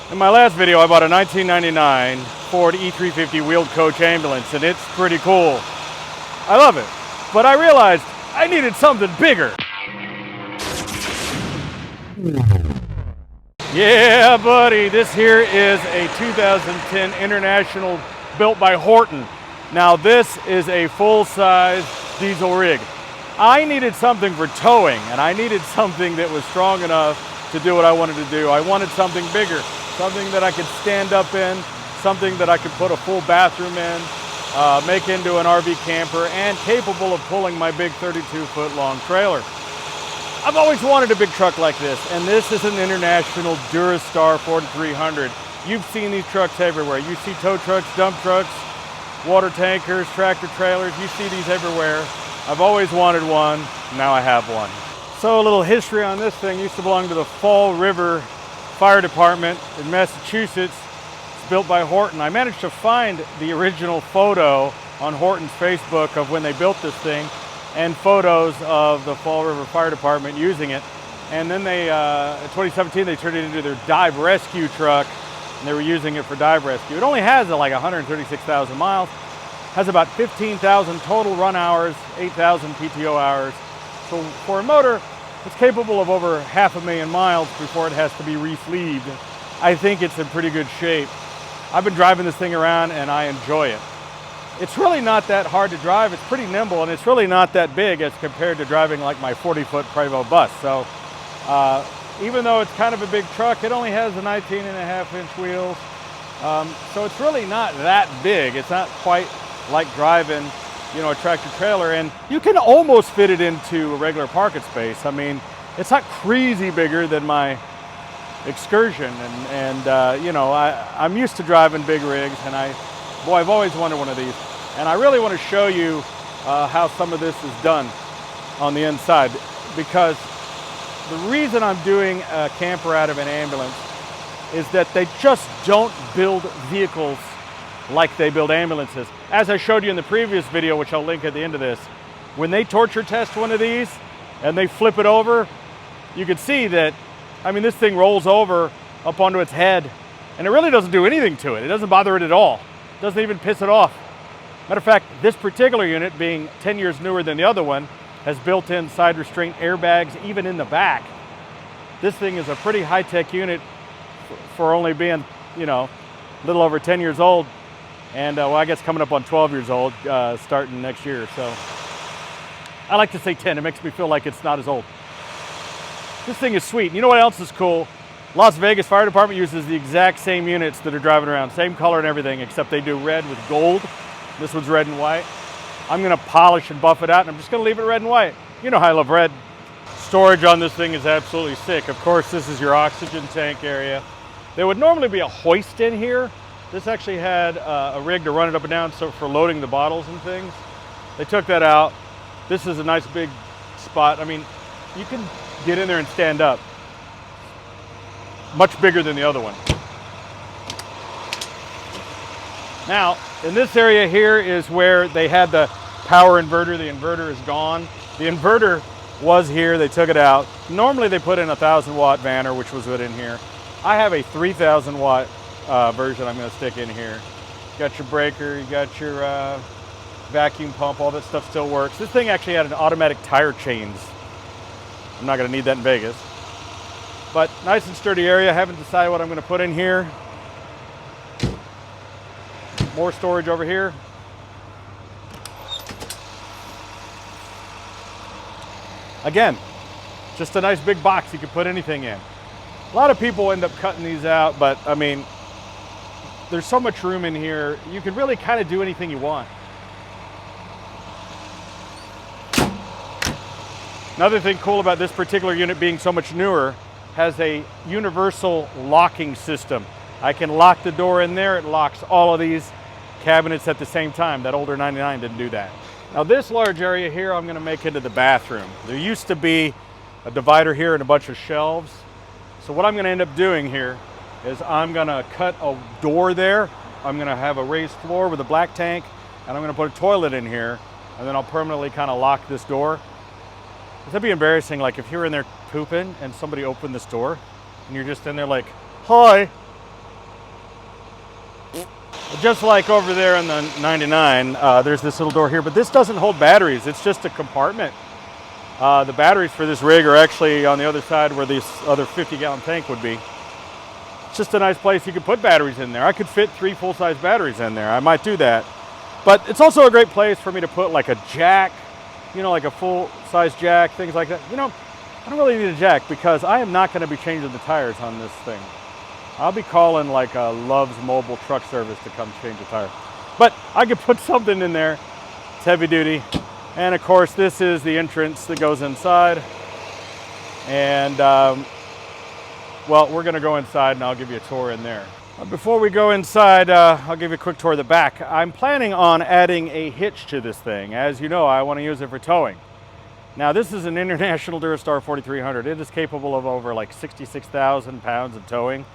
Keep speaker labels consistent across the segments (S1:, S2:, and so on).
S1: In my last video, I bought a 1999 Ford E350 wheeled coach ambulance, and it's pretty cool. I love it, but I realized I needed something bigger. Yeah, buddy, this here is a 2010 International built by Horton. Now, this is a full-size diesel rig. I needed something for towing, and I needed something that was strong enough to do what I wanted to do. I wanted something bigger, something that I could stand up in, something that I could put a full bathroom in, make into an RV camper, and capable of pulling my big 32-foot long trailer. I've always wanted a big truck like this, and this is an International Durastar 4300. You've seen these trucks everywhere. You see tow trucks, dump trucks, water tankers, tractor trailers. You see these everywhere. I've always wanted one. Now I have one. So a little history on this thing. It used to belong to the Fall River Fire Department in Massachusetts. It's built by Horton. I managed to find the original photo on Horton's Facebook of when they built this thing, and photos of the Fall River Fire Department using it. And then they, in 2017, they turned it into their dive rescue truck, and they were using it for dive rescue. It only has like 136,000 miles, has about 15,000 total run hours, 8,000 PTO hours. So for a motor, it's capable of over 500,000 miles before it has to be re-sleeved. I think it's in pretty good shape. I've been driving this thing around and I enjoy it. It's really not that hard to drive. It's pretty nimble, and it's really not that big as compared to driving like my 40-foot Prevost bus. So even though it's kind of a big truck, it only has the 19.5-inch wheels. So it's really not that big. It's not quite like driving, you know, a tractor trailer, and you can almost fit it into a regular parking space. I mean, it's not crazy bigger than my Excursion, and you know, I'm used to driving big rigs, and I've always wanted one of these, and I really want to show you how some of this is done on the inside, because the reason I'm doing a camper out of an ambulance is that they just don't build vehicles like they build ambulances. As I showed you in the previous video, which I'll link at the end of this, when they torture test one of these and they flip it over, you can see that, I mean, this thing rolls over up onto its head, and it really doesn't do anything to it. It doesn't bother it at all. It doesn't even piss it off. Matter of fact, this particular unit, being 10 years newer than the other one, has built-in side restraint airbags even in the back. This thing is a pretty high-tech unit for only being, you know, a little over 10 years old. And well, I guess coming up on 12 years old, starting next year. So I like to say 10. It makes me feel like it's not as old. This thing is sweet. You know what else is cool? Las Vegas Fire Department uses the exact same units that are driving around, same color and everything, except they do red with gold. This one's red and white. I'm gonna polish and buff it out, and I'm just gonna leave it red and white. You know how I love red. Storage on this thing is absolutely sick. Of course, this is your oxygen tank area. There would normally be a hoist in here. This actually had a rig to run it up and down so for loading the bottles and things. They took that out. This is a nice big spot. I mean, you can get in there and stand up. Much bigger than the other one. Now, in this area here is where they had the power inverter. The inverter is gone. The inverter was here, they took it out. Normally they put in a 1,000-watt vanner, which was put in here. I have a 3,000-watt version I'm gonna stick in here. You got your breaker, you got your vacuum pump, all that stuff still works. This thing actually had an automatic tire change. I'm not gonna need that in Vegas. But nice and sturdy area. I haven't decided what I'm gonna put in here. More storage over here. Again, just a nice big box you can put anything in. A lot of people end up cutting these out, but I mean, there's so much room in here, you can really kind of do anything you want. Another thing cool about this particular unit being so much newer, has a universal locking system. I can lock the door in there, it locks all of these cabinets at the same time. That older 99 didn't do that. Now this large area here I'm gonna make into the bathroom. There used to be a divider here and a bunch of shelves. So what I'm gonna end up doing here is I'm gonna cut a door there. I'm gonna have a raised floor with a black tank, and I'm gonna put a toilet in here, and then I'll permanently kind of lock this door. That'd be embarrassing, like if you were in there pooping and somebody opened this door and you're just in there like, hi, Just like over there in the 99, there's this little door here, but this doesn't hold batteries. It's just a compartment. The batteries for this rig are actually on the other side where this other 50-gallon tank would be. It's just a nice place you could put batteries in there. I could fit 3 full-size batteries in there. I might do that. But it's also a great place for me to put like a jack, you know, like a full-size jack, things like that. You know, I don't really need a jack because I am not going to be changing the tires on this thing. I'll be calling like a Love's Mobile Truck Service to come change the tire. But I could put something in there. It's heavy duty. And of course, this is the entrance that goes inside. And well, we're gonna go inside and I'll give you a tour in there. Before we go inside, I'll give you a quick tour of the back. I'm planning on adding a hitch to this thing. As you know, I want to use it for towing. Now, this is an International Durastar 4300. It is capable of over like 66,000 pounds of towing.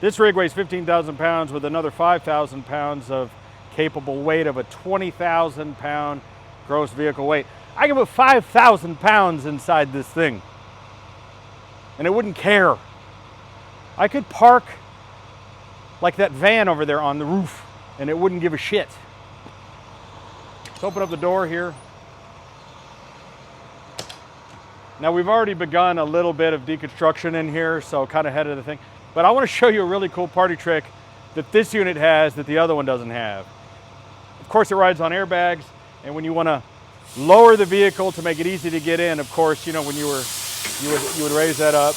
S1: This rig weighs 15,000 pounds with another 5,000 pounds of capable weight of a 20,000 pound gross vehicle weight. I can put 5,000 pounds inside this thing and it wouldn't care. I could park like that van over there on the roof and it wouldn't give a shit. Let's open up the door here. Now we've already begun a little bit of deconstruction in here, so kind of ahead of the thing. But I want to show you a really cool party trick that this unit has that the other one doesn't have. Of course, it rides on airbags, and when you want to lower the vehicle to make it easy to get in, of course, you know, when you would raise that up,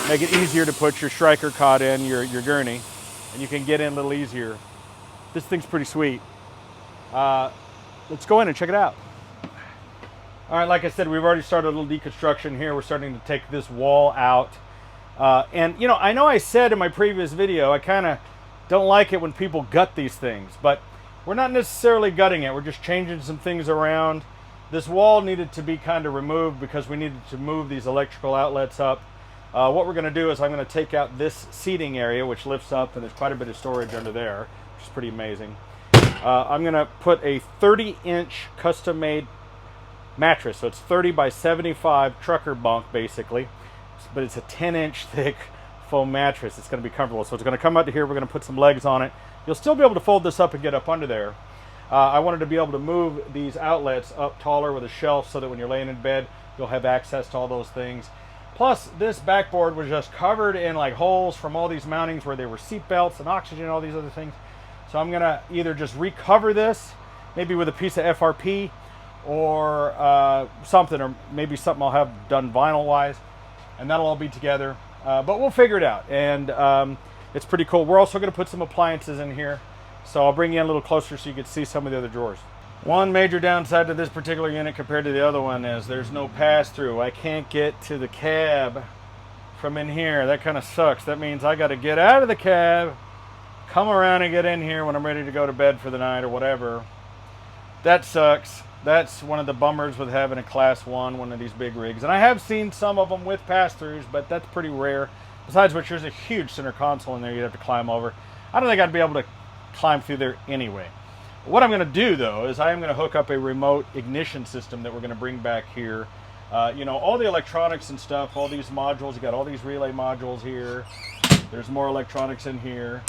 S1: make it easier to put your striker cot in, your gurney, and you can get in a little easier. This thing's pretty sweet. Let's go in and check it out. All right, like I said, we've already started a little deconstruction here. We're starting to take this wall out. And, you know I said in my previous video, I kind of don't like it when people gut these things, but we're not necessarily gutting it. We're just changing some things around. This wall needed to be kind of removed because we needed to move these electrical outlets up. What we're going to do is I'm going to take out this seating area, which lifts up, and there's quite a bit of storage under there, which is pretty amazing. I'm going to put a 30-inch custom-made mattress. So it's 30 by 75 trucker bunk, basically. But it's a 10-inch thick foam mattress. It's going to be comfortable. So it's going to come out to here. We're going to put some legs on it. You'll still be able to fold this up and get up under there. I wanted to be able to move these outlets up taller with a shelf so that when you're laying in bed, you'll have access to all those things. Plus, this backboard was just covered in like holes from all these mountings where there were seat belts and oxygen and all these other things. So I'm going to either just recover this, maybe with a piece of FRP or something, or maybe something I'll have done vinyl-wise, and that'll all be together. But we'll figure it out, and it's pretty cool. We're also going to put some appliances in here, so I'll bring you in a little closer so you can see some of the other drawers. One major downside to this particular unit compared to the other one is there's no pass-through. I can't get to the cab from in here. That kind of sucks. That means I got to get out of the cab, come around and get in here when I'm ready to go to bed for the night or whatever. That sucks. That's one of the bummers with having a class 1, one of these big rigs. And I have seen some of them with pass-throughs, but that's pretty rare. Besides which, there's a huge center console in there you'd have to climb over. I don't think I'd be able to climb through there anyway. What I'm going to do, though, is I am going to hook up a remote ignition system that we're going to bring back here. You know, all the electronics and stuff, all these modules, you got all these relay modules here. There's more electronics in here.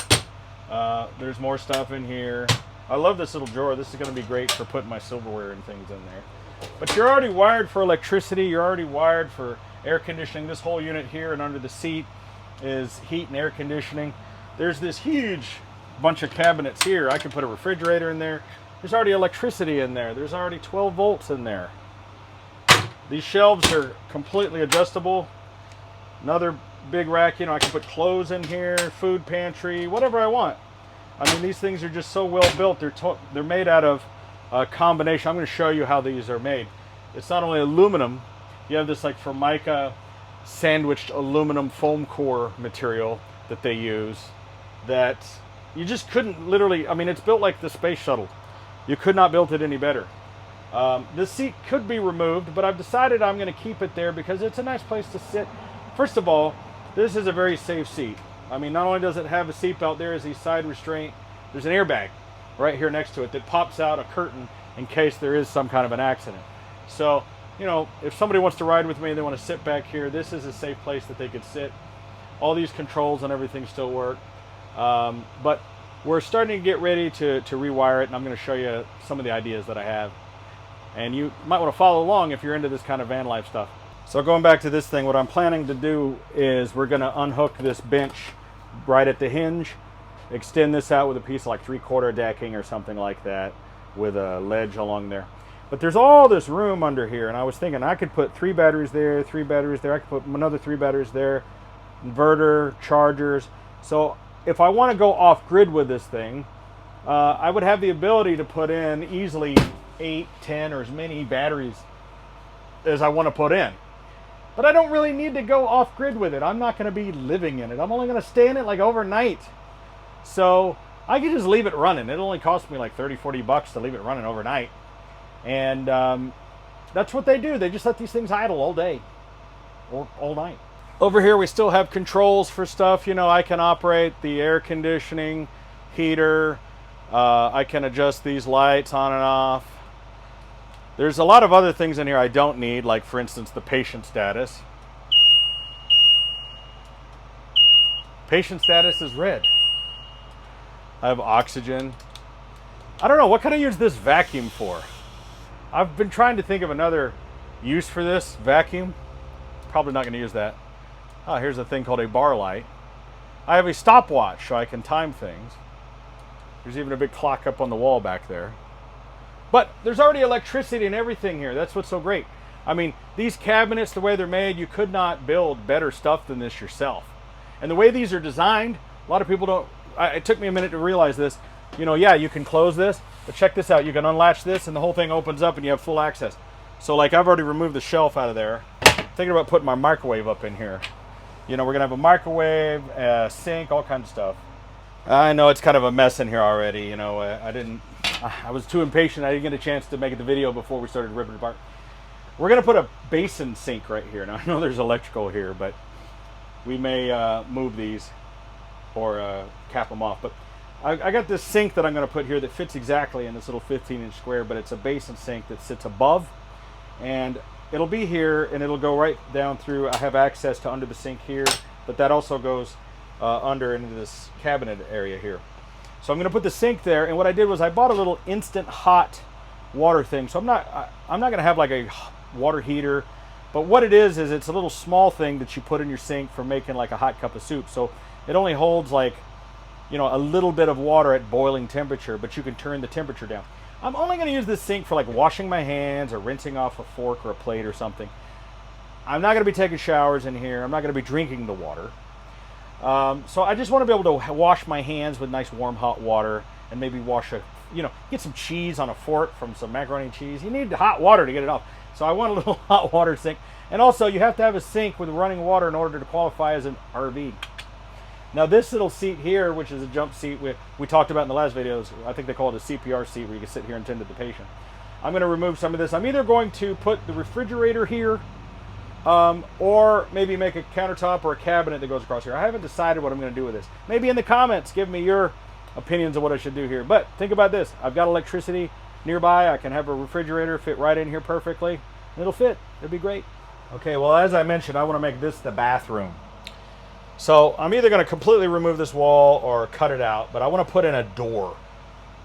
S1: There's more stuff in here. I love this little drawer. This is going to be great for putting my silverware and things in there. But you're already wired for electricity. You're already wired for air conditioning. This whole unit here and under the seat is heat and air conditioning. There's this huge bunch of cabinets here. I can put a refrigerator in there. There's already electricity in there. There's already 12 volts in there. These shelves are completely adjustable. Another big rack, you know, I can put clothes in here, food pantry, whatever I want. I mean, these things are just so well built. They're made out of a combination. I'm going to show you how these are made. It's not only aluminum. You have this like Formica sandwiched aluminum foam core material that they use that you just couldn't literally, I mean, it's built like the space shuttle. You could not build it any better. This seat could be removed, but I've decided I'm going to keep it there because it's a nice place to sit. First of all, this is a very safe seat. I mean, not only does it have a seatbelt, there is a side restraint. There's an airbag right here next to it that pops out a curtain in case there is some kind of an accident. So, you know, if somebody wants to ride with me and they want to sit back here, this is a safe place that they could sit. All these controls and everything still work. But we're starting to get ready to rewire it, and I'm going to show you some of the ideas that I have. And you might want to follow along if you're into this kind of van life stuff. So going back to this thing, what I'm planning to do is we're going to unhook this bench right at the hinge, extend this out with a piece of like 3/4 decking or something like that with a ledge along there. But there's all this room under here, and I was thinking I could put 3 batteries there, 3 batteries there. I could put another 3 batteries there, inverter, chargers. So if I want to go off grid with this thing, I would have the ability to put in easily 8, 10, or as many batteries as I want to put in. But I don't really need to go off grid with it. I'm not going to be living in it. I'm only going to stay in it like overnight. So I can just leave it running. It only costs me like 30, 40 bucks to leave it running overnight. And that's what they do. They just let these things idle all day or all night. Over here we still have controls for stuff. You know, I can operate the air conditioning, heater. I can adjust these lights on and off. There's a lot of other things in here I don't need, like for instance the patient status. Patient status is red. I have oxygen. I don't know, what can I use this vacuum for? I've been trying to think of another use for this vacuum. Probably not going to use that. Oh, here's a thing called a bar light. I have a stopwatch so I can time things. There's even a big clock up on the wall back there. But there's already electricity and everything here. That's what's so great. I mean, these cabinets, the way they're made, you could not build better stuff than this yourself. And the way these are designed, a lot of people don't, it took me a minute to realize this. You know, yeah, you can close this, but check this out. You can unlatch this and the whole thing opens up and you have full access. So like I've already removed the shelf out of there. Thinking about putting my microwave up in here. You know, we're gonna have a microwave, a sink, all kinds of stuff. I know it's kind of a mess in here already. You know, I was too impatient. I didn't get a chance to make it the video before we started ripping it apart. We're gonna put a basin sink right here. Now I know there's electrical here, but we may move these or cap them off. But I got this sink that I'm gonna put here that fits exactly in this little 15-inch square, but it's a basin sink that sits above, and it'll be here and it'll go right down through. I have access to under the sink here, but that also goes under into this cabinet area here. So I'm going to put the sink there, and what I did was I bought a little instant hot water thing. So I'm not going to have like a water heater, but what it is it's a little small thing that you put in your sink for making like a hot cup of soup. So it only holds like, you know, a little bit of water at boiling temperature, but you can turn the temperature down. I'm only going to use this sink for like washing my hands or rinsing off a fork or a plate or something. I'm not going to be taking showers in here. I'm not going to be drinking the water. So I just want to be able to wash my hands with nice warm hot water and maybe wash get some cheese on a fork from some macaroni and cheese. You need hot water to get it off. So I want a little hot water sink. And also you have to have a sink with running water in order to qualify as an RV. Now this little seat here, which is a jump seat we talked about in the last videos, I think they call it a CPR seat where you can sit here and tend to the patient. I'm going to remove some of this. I'm either going to put the refrigerator here or maybe make a countertop or a cabinet that goes across here. I haven't decided what I'm going to do with this. Maybe in the comments give me your opinions of what I should do here. But think about this. I've got electricity nearby. I can have a refrigerator fit right in here perfectly. And it'll fit. It'll be great. Okay, well, as I mentioned, I want to make this the bathroom. So I'm either going to completely remove this wall or cut it out, but I want to put in a door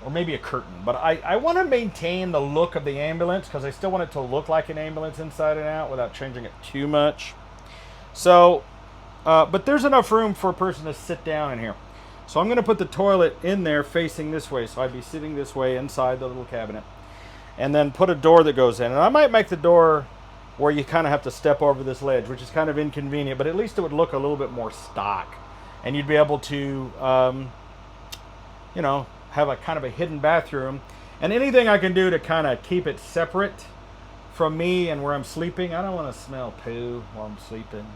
S1: or maybe a curtain. But I want to maintain the look of the ambulance because I still want it to look like an ambulance inside and out without changing it too much. So, but there's enough room for a person to sit down in here. So I'm going to put the toilet in there facing this way. So I'd be sitting this way inside the little cabinet. And then put a door that goes in. And I might make the door where you kind of have to step over this ledge, which is kind of inconvenient, but at least it would look a little bit more stock. And you'd be able to, have a kind of a hidden bathroom. And anything I can do to kind of keep it separate from me and where I'm sleeping. I don't want to smell poo while I'm sleeping.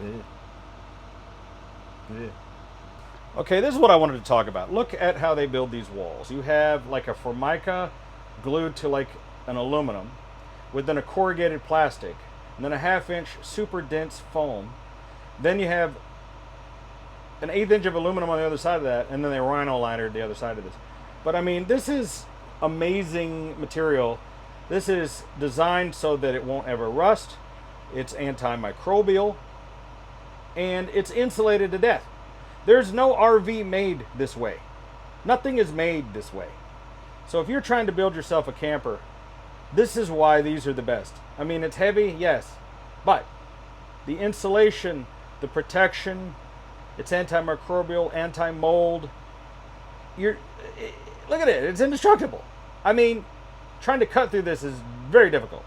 S1: Blech. Blech. Okay, this is what I wanted to talk about. Look at how they build these walls. You have like a formica glued to like an aluminum, with then a corrugated plastic, and then a 1/2-inch super dense foam. Then you have an 1/8 inch of aluminum on the other side of that, and then they rhino linered the other side of this. But I mean, this is amazing material. This is designed so that it won't ever rust. It's antimicrobial, and it's insulated to death. There's no RV made this way. Nothing is made this way. So if you're trying to build yourself a camper, this is why these are the best. I mean, it's heavy, yes, but the insulation, the protection, it's antimicrobial, anti-mold. Look at it, it's indestructible. I mean, trying to cut through this is very difficult.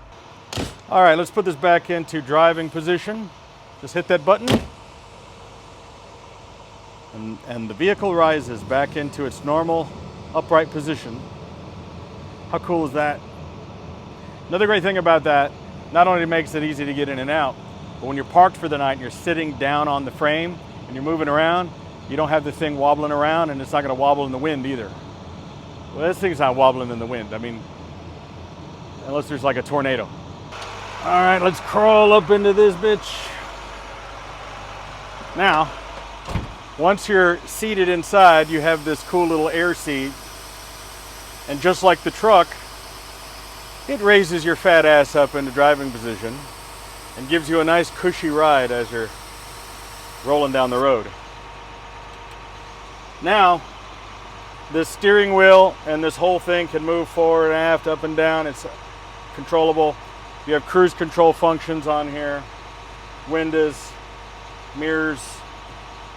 S1: All right, let's put this back into driving position. Just hit that button. And the vehicle rises back into its normal upright position. How cool is that? Another great thing about that, not only makes it easy to get in and out, but when you're parked for the night and you're sitting down on the frame and you're moving around, you don't have the thing wobbling around, and it's not going to wobble in the wind either. Well, this thing's not wobbling in the wind. I mean, unless there's like a tornado. All right, let's crawl up into this bitch. Now, once you're seated inside, you have this cool little air seat. And just like the truck, it raises your fat ass up into driving position and gives you a nice cushy ride as you're rolling down the road. Now, this steering wheel and this whole thing can move forward and aft, up and down. It's controllable. You have cruise control functions on here, windows, mirrors.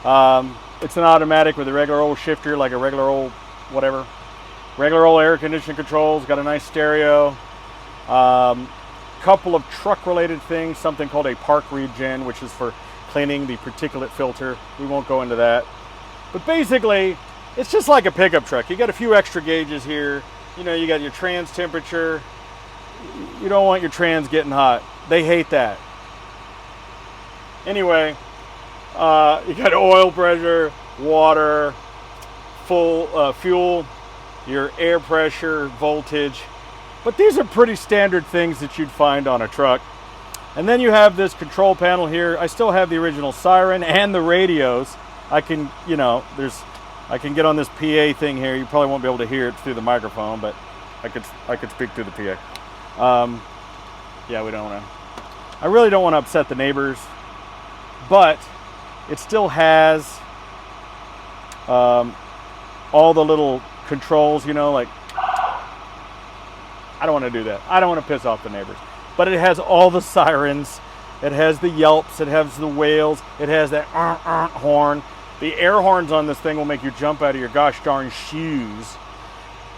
S1: It's an automatic with a regular old shifter, like a regular old whatever. Regular old air conditioning controls, got a nice stereo. Couple of truck related things, something called a park regen, which is for cleaning the particulate filter. We won't go into that. But basically, it's just like a pickup truck. You got a few extra gauges here. You know, you got your trans temperature. You don't want your trans getting hot. They hate that. Anyway, you got oil pressure, water, full fuel, your air pressure, voltage. But these are pretty standard things that you'd find on a truck. And then you have this control panel here. I still have the original siren and the radios. I can, you know, I can get on this PA thing here. You probably won't be able to hear it through the microphone, but I could speak through the PA. Yeah, we don't want to. I really don't want to upset the neighbors, but it still has all the little controls, you know, like, I don't want to do that. I don't want to piss off the neighbors. But it has all the sirens. It has the yelps. It has the wails. It has that horn. The air horns on this thing will make you jump out of your gosh darn shoes.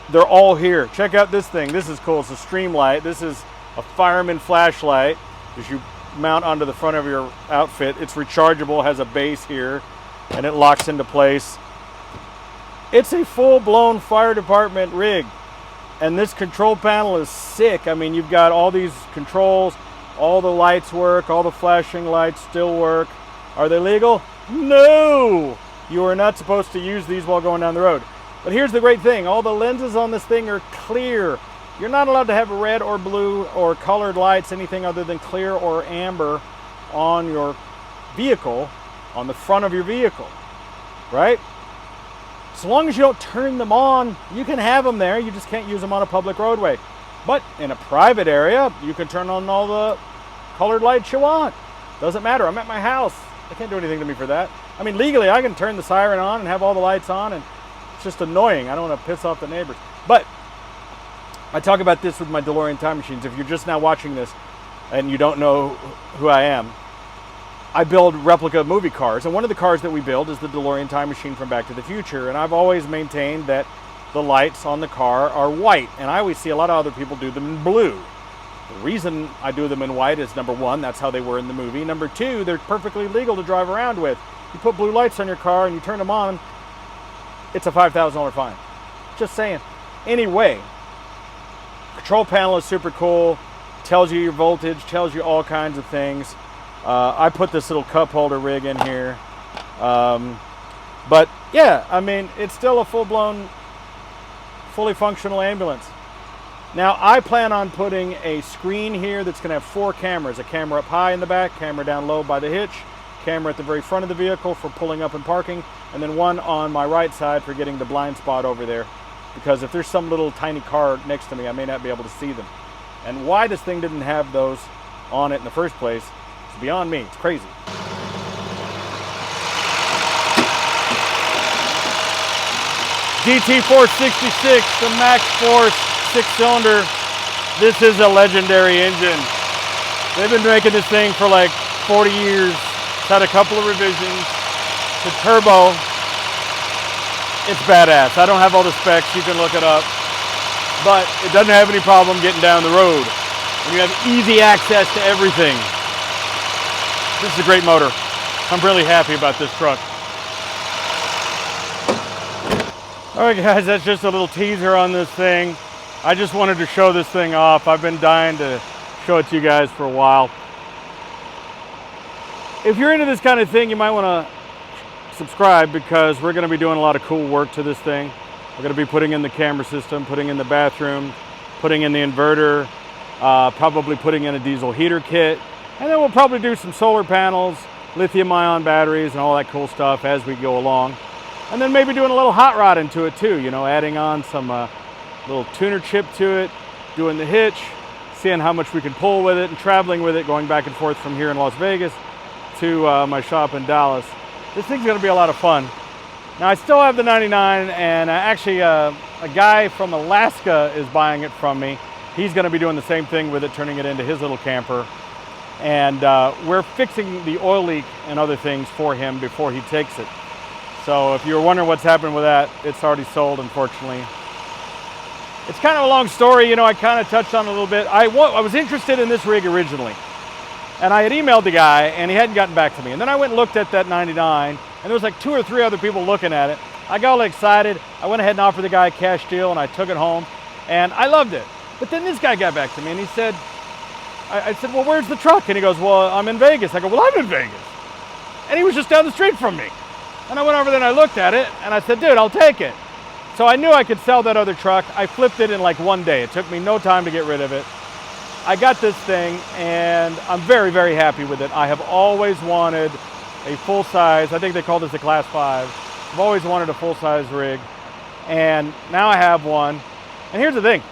S1: They're all here. Check out this thing. This is cool. It's a stream light. This is a fireman flashlight that you mount onto the front of your outfit. It's rechargeable, has a base here, and it locks into place. It's a full-blown fire department rig. And this control panel is sick. I mean, you've got all these controls, all the lights work, all the flashing lights still work. Are they legal? No! You are not supposed to use these while going down the road. But here's the great thing. All the lenses on this thing are clear. You're not allowed to have red or blue or colored lights, anything other than clear or amber on your vehicle, on the front of your vehicle, right? As long as you don't turn them on, you can have them there. You just can't use them on a public roadway. But in a private area, you can turn on all the colored lights you want. Doesn't matter. I'm at my house. They can't do anything to me for that. I mean, legally, I can turn the siren on and have all the lights on, and it's just annoying. I don't want to piss off the neighbors. But I talk about this with my DeLorean time machines. If you're just now watching this and you don't know who I am, I build replica movie cars, and one of the cars that we build is the DeLorean time machine from Back to the Future, and I've always maintained that the lights on the car are white, and I always see a lot of other people do them in blue. The reason I do them in white is, number one, that's how they were in the movie. Number two, they're perfectly legal to drive around with. You put blue lights on your car and you turn them on, it's a $5,000 fine. Just saying. Anyway, control panel is super cool, tells you your voltage, tells you all kinds of things. I put this little cup holder rig in here. But yeah, I mean, it's still a full-blown, fully functional ambulance. Now, I plan on putting a screen here that's going to have 4 cameras. A camera up high in the back, camera down low by the hitch, camera at the very front of the vehicle for pulling up and parking, and then one on my right side for getting the blind spot over there. Because if there's some little tiny car next to me, I may not be able to see them. And why this thing didn't have those on it in the first place, it's beyond me. It's crazy. GT466, the Max Force 6-cylinder. This is a legendary engine. They've been making this thing for like 40 years. It's had a couple of revisions. The turbo, it's badass. I don't have all the specs, you can look it up. But it doesn't have any problem getting down the road. And you have easy access to everything. This is a great motor. I'm really happy about this truck. All right guys, that's just a little teaser on this thing. I just wanted to show this thing off. I've been dying to show it to you guys for a while. If you're into this kind of thing, you might want to subscribe, because we're going to be doing a lot of cool work to this thing. We're going to be putting in the camera system, putting in the bathroom, putting in the inverter, probably putting in a diesel heater kit, and then we'll probably do some solar panels, lithium-ion batteries, and all that cool stuff as we go along. And then maybe doing a little hot rod into it too, you know, adding on some little tuner chip to it, doing the hitch, seeing how much we can pull with it, and traveling with it, going back and forth from here in Las Vegas to my shop in Dallas. This thing's going to be a lot of fun. Now, I still have the 99, and actually a guy from Alaska is buying it from me. He's going to be doing the same thing with it, turning it into his little camper. And we're fixing the oil leak and other things for him before he takes it. So if you're wondering what's happened with that, it's already sold, unfortunately. It's kind of a long story, you know, I kind of touched on it a little bit. I was interested in this rig originally, and I had emailed the guy, and he hadn't gotten back to me. And then I went and looked at that 99, and there was like 2 or 3 other people looking at it. I got all excited. I went ahead and offered the guy a cash deal, and I took it home, and I loved it. But then this guy got back to me, and he said, I said, well, where's the truck? And he goes, well, I'm in Vegas. I go, well, I'm in Vegas. And he was just down the street from me. And I went over there and I looked at it, and I said, dude, I'll take it. So I knew I could sell that other truck. I flipped it in like 1 day. It took me no time to get rid of it. I got this thing, and I'm very, very happy with it. I have always wanted a full-size, I think they call this a Class 5. I've always wanted a full-size rig, and now I have one. And here's the thing.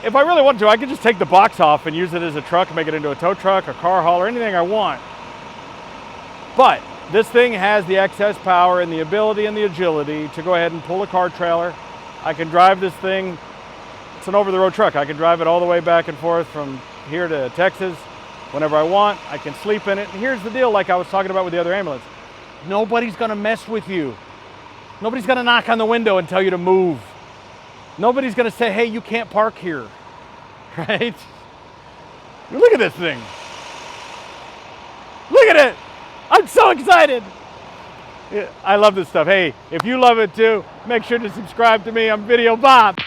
S1: If I really wanted to, I could just take the box off and use it as a truck, make it into a tow truck, a car hauler, anything I want. But this thing has the excess power and the ability and the agility to go ahead and pull a car trailer. I can drive this thing. It's an over-the-road truck. I can drive it all the way back and forth from here to Texas whenever I want. I can sleep in it. And here's the deal, like I was talking about with the other ambulance. Nobody's going to mess with you. Nobody's going to knock on the window and tell you to move. Nobody's going to say, hey, you can't park here, right? Look at this thing. Look at it. I'm so excited. Yeah, I love this stuff. Hey, if you love it too, make sure to subscribe to me. I'm Videobob.